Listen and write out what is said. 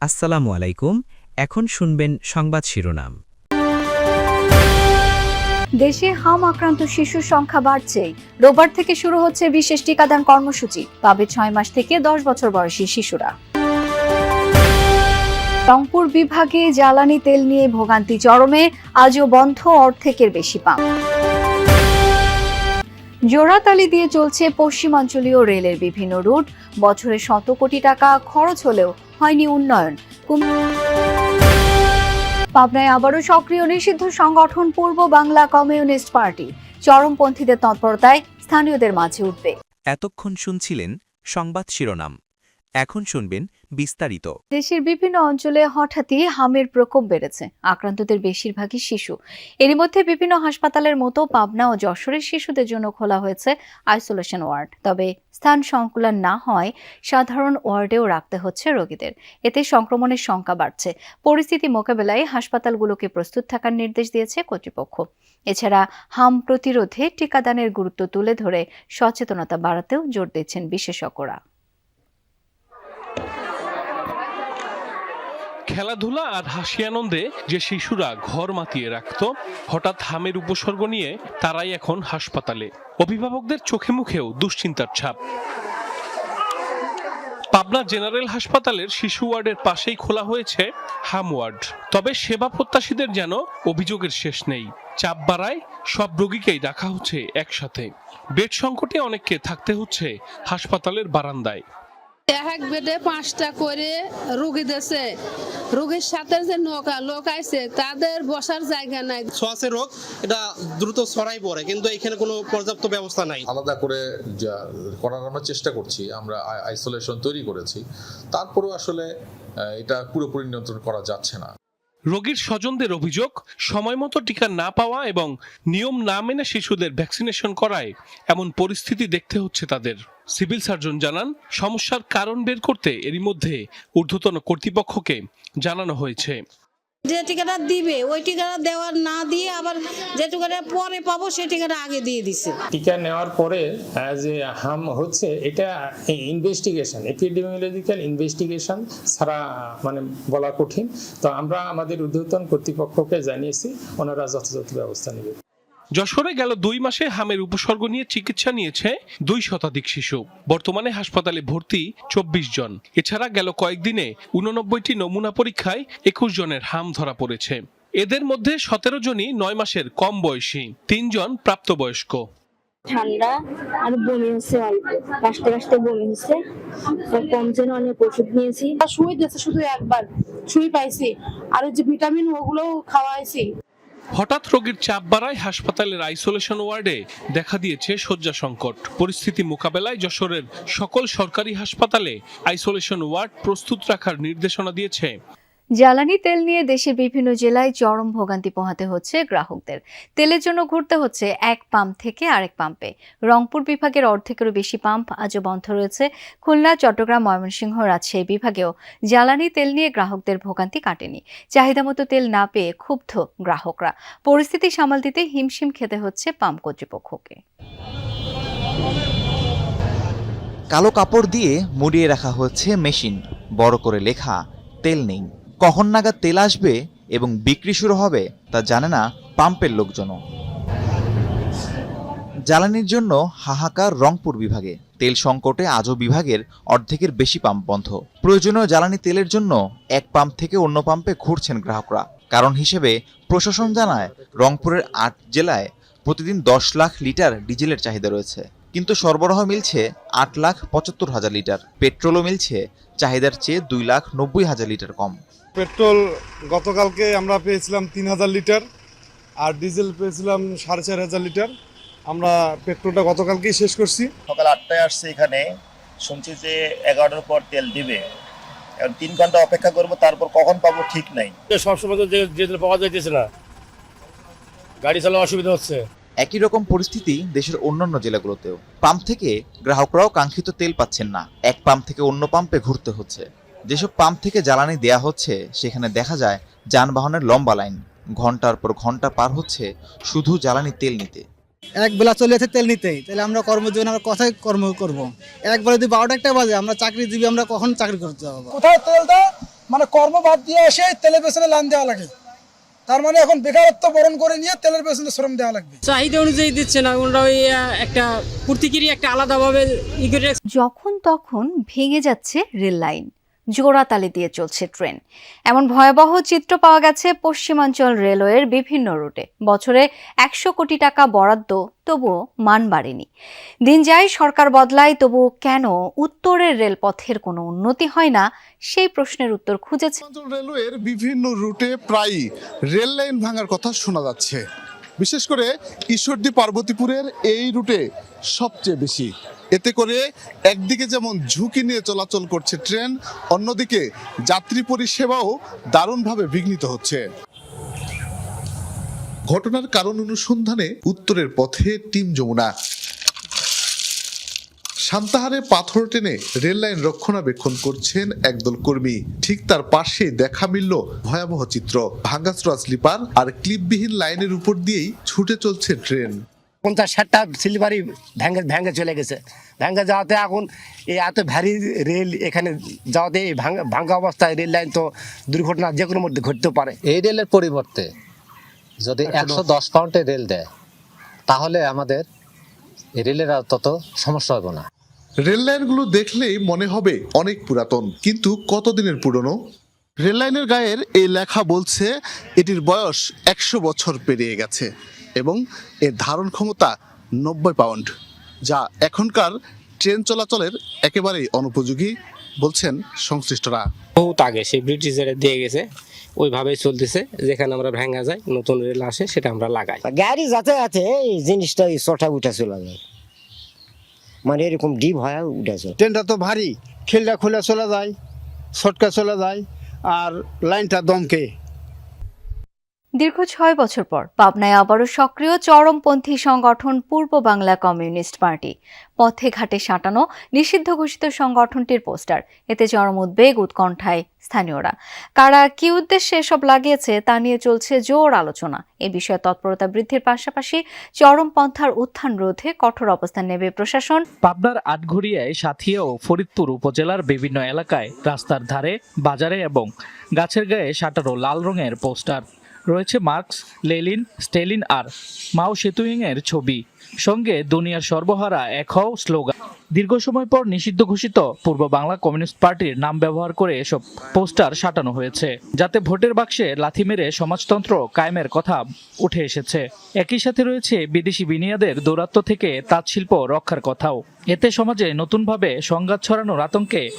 আসসালামু আলাইকুম। এখন শুনবেন সংবাদ শিরোনাম। দেশে হাম আক্রান্ত শিশুর সংখ্যা বাড়ছে। রোববার থেকে শুরু হচ্ছে বিশেষ টিকাদান কর্মসূচি। পাবে 6 মাস থেকে 10 বছর বয়সী শিশুরা। রংপুর বিভাগে জ্বালানি তেল নিয়ে ভোগান্তি চরমে, আজও বন্ধ অর্ধেকের বেশি পাম্প। জোড়াতালি দিয়ে চলছে পশ্চিমাঞ্চলীয় রেলের বিভিন্ন রুট। বছরে শত কোটি টাকা খরচ হলেও হয়নি উন্নয়ন। পাবনায় আবারও সক্রিয় নিষিদ্ধ সংগঠন পূর্ব বাংলা কমিউনিস্ট পার্টি। চরমপন্থীদের তৎপরতায় স্থানীয়দের মাঝে উঠবে। এতক্ষণ শুনছিলেন সংবাদ শিরোনাম। এখন শুনবেন বিস্তারিত। দেশের বিভিন্ন অঞ্চলে হঠাৎই হামের প্রকোপ বেড়েছে। আক্রান্তদের বেশিরভাগই শিশু। এরই মধ্যে বিভিন্ন হাসপাতালের মতো পাবনা ও যশোরের শিশুদের জন্য খোলা হয়েছে আইসোলেশন ওয়ার্ড। তবে স্থান সংকুলান না হয় সাধারণ ওয়ার্ডেও রাখতে হচ্ছে রোগীদের। এতে সংক্রমণের সংখ্যা বাড়ছে। পরিস্থিতি মোকাবেলায় হাসপাতালগুলোকে প্রস্তুত থাকার নির্দেশ দিয়েছে কর্তৃপক্ষ। এছাড়া হাম প্রতিরোধে টিকাদানের গুরুত্ব তুলে ধরে সচেতনতা বাড়াতেও জোর দিচ্ছেন বিশেষজ্ঞরা। খেলাধুলা আর হাসি আনন্দে যে শিশুরা ঘর মাতিয়ে রাখত, হঠাৎ হামের উপসর্গ নিয়ে তারাই এখন হাসপাতালে। অভিভাবকদের চোখে মুখেও দুশ্চিন্তার ছাপ। পাবনা জেনারেল হাসপাতালের শিশু ওয়ার্ডের পাশেই খোলা হয়েছে হাম ওয়ার্ড। তবে সেবা প্রত্যাশীদের যেন অভিযোগের শেষ নেই। চাপ বাড়ায় সব রোগীকেই রাখা হচ্ছে একসাথে। বেড সংকটে অনেককে থাকতে হচ্ছে হাসপাতালের বারান্দায়। এক বেডে 5টা করে রোগী দেশে, রোগীর সাথে যে লোক আইছে তাদের বসার জায়গা নাই। শ্বাসের রোগ এটা দ্রুত ছড়াই পড়ে, কিন্তু এখানে কোনো পর্যাপ্ত ব্যবস্থা নাই। আলাদা করে করানোর চেষ্টা করছি, আমরা আইসোলেশন তৈরি করেছি, তারপরেও আসলে এটা পুরোপুরি নিয়ন্ত্রণ করা যাচ্ছে না। রোগীর স্বজনদের অভিযোগ, সময় মতো টিকা না পাওয়া এবং নিয়ম না মেনে শিশুদের ভ্যাকসিনেশন করায় এমন পরিস্থিতি দেখতে হচ্ছে তাদের। সিভিল সার্জন জানান, সমস্যার কারণ বের করতে এরই মধ্যে ঊর্ধ্বতন কর্তৃপক্ষকে জানানো হয়েছে। যে টিকাটা দিবে ওই টিকাটা দেওয়ার না দিয়ে আবার যে টিকাটা পরে পাবো সেই টিকাটা আগে দিয়ে দিছে। টিকা নেওয়ার পরে যে হাম হচ্ছে, এটা ইনভেস্টিগেশন, এপিডেমিওলজিক্যাল ইনভেস্টিগেশন ছাড়া মানে বলা কঠিন। তো আমরা আমাদের ঊর্ধ্বতন কর্তৃপক্ষকে জানিয়েছি, ওনারা যথাযথ ব্যবস্থা নেবে। যশোরে গেল 2 মাসে হামের উপসর্গ নিয়ে চিকিৎসা নিয়েছে 2 শতাধিক শিশু। বর্তমানে হাসপাতালে ভর্তি 24 জন। এছাড়া গেল কয়েকদিনে 89টি নমুনা পরীক্ষায় 21 জনের হাম ধরা পড়েছে। এদের মধ্যে 17 জনই 9 মাসের কম বয়সী, 3 জন প্রাপ্তবয়স্ক। ঠান্ডা আর বমি হচ্ছে, অল্প কাশতে কাশতে বমি হচ্ছে, কম যেন অনেক ওষুধ নিয়েছি। সুই দিয়েছে, শুধু একবার সুই পাইছি, আর যে ভিটামিন ওগুলো খাওয়াইছি। হঠাৎ রোগীর চাপ বাড়ায় হাসপাতালের আইসোলেশন ওয়ার্ডে দেখা দিয়েছে শয্যা সংকট। পরিস্থিতি মোকাবেলায় যশোরের সকল সরকারি হাসপাতালে আইসোলেশন ওয়ার্ড প্রস্তুত রাখার নির্দেশনা দিয়েছে। জ্বালানি তেল নিয়ে দেশের বিভিন্ন জেলায় চরম ভোগান্তি পোহাতে হচ্ছে গ্রাহকদের। তেলের জন্য ঘুরতে হচ্ছে এক পাম্প থেকে আরেক পাম্পে। রংপুর বিভাগের অর্ধেকেরও বেশি পাম্প আজও বন্ধ রয়েছে। খুলনা, চট্টগ্রাম, ময়মনসিংহ, রাজশাহী বিভাগেও জ্বালানি তেল নিয়ে গ্রাহকদের ভোগান্তি কাটেনি। চাহিদামতো তেল না পেয়ে ক্ষুব্ধ গ্রাহকরা। পরিস্থিতি সামাল দিতে হিমশিম খেতে হচ্ছে পাম্প কর্তৃপক্ষকে। কালো কাপড় দিয়ে মুড়িয়ে রাখা হচ্ছে মেশিন, বড় করে লেখা তেল নেই। কখন নাগাদ তেল আসবে এবং বিক্রি শুরু হবে তা জানে না পাম্পের লোকজনও। জ্বালানির জন্য হাহাকার রংপুর বিভাগে। তেল সংকটে আজও বিভাগের অর্ধেকের বেশি পাম্প বন্ধ। প্রয়োজনীয় জ্বালানি তেলের জন্য এক পাম্প থেকে অন্য পাম্পে ঘুরছেন গ্রাহকরা। কারণ হিসেবে প্রশাসন জানায়, রংপুরের 8 জেলায় প্রতিদিন 10 লাখ লিটার ডিজেলের চাহিদা রয়েছে, কিন্তু সরবরাহ মিলছে 8,75,000 লিটার। পেট্রোলও মিলছে চাহিদার চেয়ে 2,90,000 লিটার কম। পেট্রোল গতকালকে আমরা পেয়েছিলাম 3,000 লিটার, আর ডিজেল পেয়েছিলাম 4,500 লিটার। আমরা পেট্রোলটা গতকালকেই শেষ করছি। সকাল 8টায় আসছে এখানে, শুনছি যে 11টার পর তেল দিবে। এখন 3 ঘন্টা অপেক্ষা করবো, তারপর কখন পাবো ঠিক নাই। সবসময় তো যে পাওয়া যাইতেছে না, গাড়ি চালানো অসুবিধা হচ্ছে। একই রকম পরিস্থিতি দেশের অন্যান্য জেলাগুলোতেও। পাম্প থেকে গ্রাহকরাও কাঙ্ক্ষিত তেল পাচ্ছেন না, এক পাম্প থেকে অন্য পাম্পে ঘুরতে হচ্ছে। যেসব পাম্প থেকে জ্বালানি দেয়া হচ্ছে সেখানে দেখা যায় যানবাহনের লম্বা লাইন, ঘন্টার পর ঘন্টা পার হচ্ছে শুধু জ্বালানি তেল নিতে। এক বেলা চলে যাচ্ছে তেল নিতেই, তাহলে আমরা কর্মজীবনে আমরা কথাই কর্ম করবো। একবারে যদি 12টা 1টা বাজে আমরা চাকরিজীবী, আমরা কখন চাকরি করতে যাবো? কোথায় তেল দাও মানে কর্ম বাদ দিয়ে এসে তেলের পেছনে লাইন দেওয়া লাগে। তার মানে এখন বেকারত্ব বরণ করে নিয়ে তেলের পেছনে শ্রম দেওয়া লাগবে। চাহিদা অনুযায়ী দিচ্ছে না, ওরা ওই একটা প্রতিক্রিয়া একটা আলাদাভাবে যখন তখন ভেঙে যাচ্ছে রেল লাইন, জোড়াতালি দিয়ে চলছে ট্রেন। এমন ভয়াবহ চিত্র পাওয়া গেছে পশ্চিমাঞ্চল রেলওয়ের বিভিন্ন রুটে। বছরে 100 কোটি টাকা বরাদ্দ, তবুও মান বাড়েনি। দিন যায়, সরকার বদলায়, তবু কেন উত্তরের রেলপথের কোনো উন্নতি হয় না, সেই প্রশ্নের উত্তর খুঁজেছে। রেলওয়ের বিভিন্ন রুটে প্রায়ই রেল লাইন ভাঙার কথা শোনা যাচ্ছে। বিশেষ করে ঈশ্বরদী পার্বতীপুরের এই রুটে সবচেয়ে বেশি। এতে করে একদিকে যেমন ঝুঁকি নিয়ে চলাচল করছে ট্রেন, অন্যদিকে যাত্রী পরিষেবাও দারুণভাবে বিঘ্নিত হচ্ছে। ঘটনার কারণ অনুসন্ধানে উত্তরের পথে টিম যমুনা। সান্তাহারে পাথর টেনে রেল লাইন রক্ষণাবেক্ষণ করছেন একদল কর্মী। ঠিক তার পাশে দেখা মিলল ভয়াবহ চিত্র। ভাঙাচোরা স্লিপার আর ক্লিপবিহীন লাইনের উপর দিয়েই ছুটে চলছে ট্রেন। 50-60টা স্লিপারই ভেঙে চলে গেছে। ভেঙে যাওয়াতে এখন এই এত ভারী রেল এখানে যাওয়াতে এই ভাঙা অবস্থায় রেল লাইন তো দুর্ঘটনা যে কোনো মধ্যে ঘটতে পারে। এই রেলের পরিবর্তে যদি 110 পাউন্ডের রেল দেয় তাহলে আমাদের এই রেলের আর তত সমস্যা হবে না। রেল লাইনগুলো দেখলেই মনে হবে অনেক পুরাতন, কিন্তু কতদিনের পুরনো। রেল লাইনের গায়ের এই লেখা বলছে এটির বয়স 100 বছর পেরিয়ে গেছে এবং এর ধারণ ক্ষমতা 90 পাউন্ড, যা এখনকার ট্রেন চলাচলের একেবারেই অনুপযোগী বলছেন সংশ্লিষ্টরা। বহুত আগে সেই ব্রিটিশরা দিয়ে গেছে, ওইভাবেই চলতেছে। যেখানে আমরা ভাঙা যায়, নতুন রেল আসে, সেটা আমরা লাগাই। গাড়ি যাতায়াতে এই জিনিসটা চটা উঠে চলে যায়, মানে এরকম ডিপ হয় উঠে চলে। ট্রেনটা তো ভারী, খিলটা খুলে চলে যায়, শর্টকাট চলে যায়, আর লাইনটা দমকে। দীর্ঘ 6 বছর পর পাবনায় আবারও সক্রিয় চরমপন্থী সংগঠন পূর্ব বাংলা কমিউনিস্ট পার্টি। পথে ঘাটে সাঁটানো নিষিদ্ধ ঘোষিত সংগঠনটির পোস্টার। এতে চরম উদ্বেগ, উৎকণ্ঠায় স্থানীয়রা। কারা কি উদ্দেশ্যে এসব লাগিয়েছে তা নিয়ে চলছে জোর আলোচনা। এ বিষয়ে তৎপরতা বৃদ্ধির পাশাপাশি চরমপন্থার উত্থান রোধে কঠোর অবস্থান নেবে প্রশাসন। পাবনার আটঘরিয়ায়, সাথিয়া ও ফরিদপুর উপজেলার বিভিন্ন এলাকায় রাস্তার ধারে, বাজারে এবং গাছের গায়ে সাঁটানো লাল রঙের পোস্টার। রয়েছে মার্কস, লেনিন, স্টেলিন আর মাও সেতুং এর ছবি, সঙ্গে দুনিয়ার সর্বহারা এক হও স্লোগান। দীর্ঘ সময় পর নিষিদ্ধ ঘোষিত পূর্ব বাংলা কমিউনিস্ট পার্টির নাম ব্যবহার করে এসব পোস্টার সাঁটানো হয়েছে, যাতে ভোটের বাক্সে লাথি মেরে সমাজতন্ত্র কায়েমের কথা উঠে এসেছে। একই সাথে রয়েছে বিদেশি বিনিয়োগের দৌরাত্ম্য থেকে তাঁতশিল্প রক্ষার কথাও। এতে সমাজে নতুনভাবে সংঘাত ছড়ানোর আতঙ্কে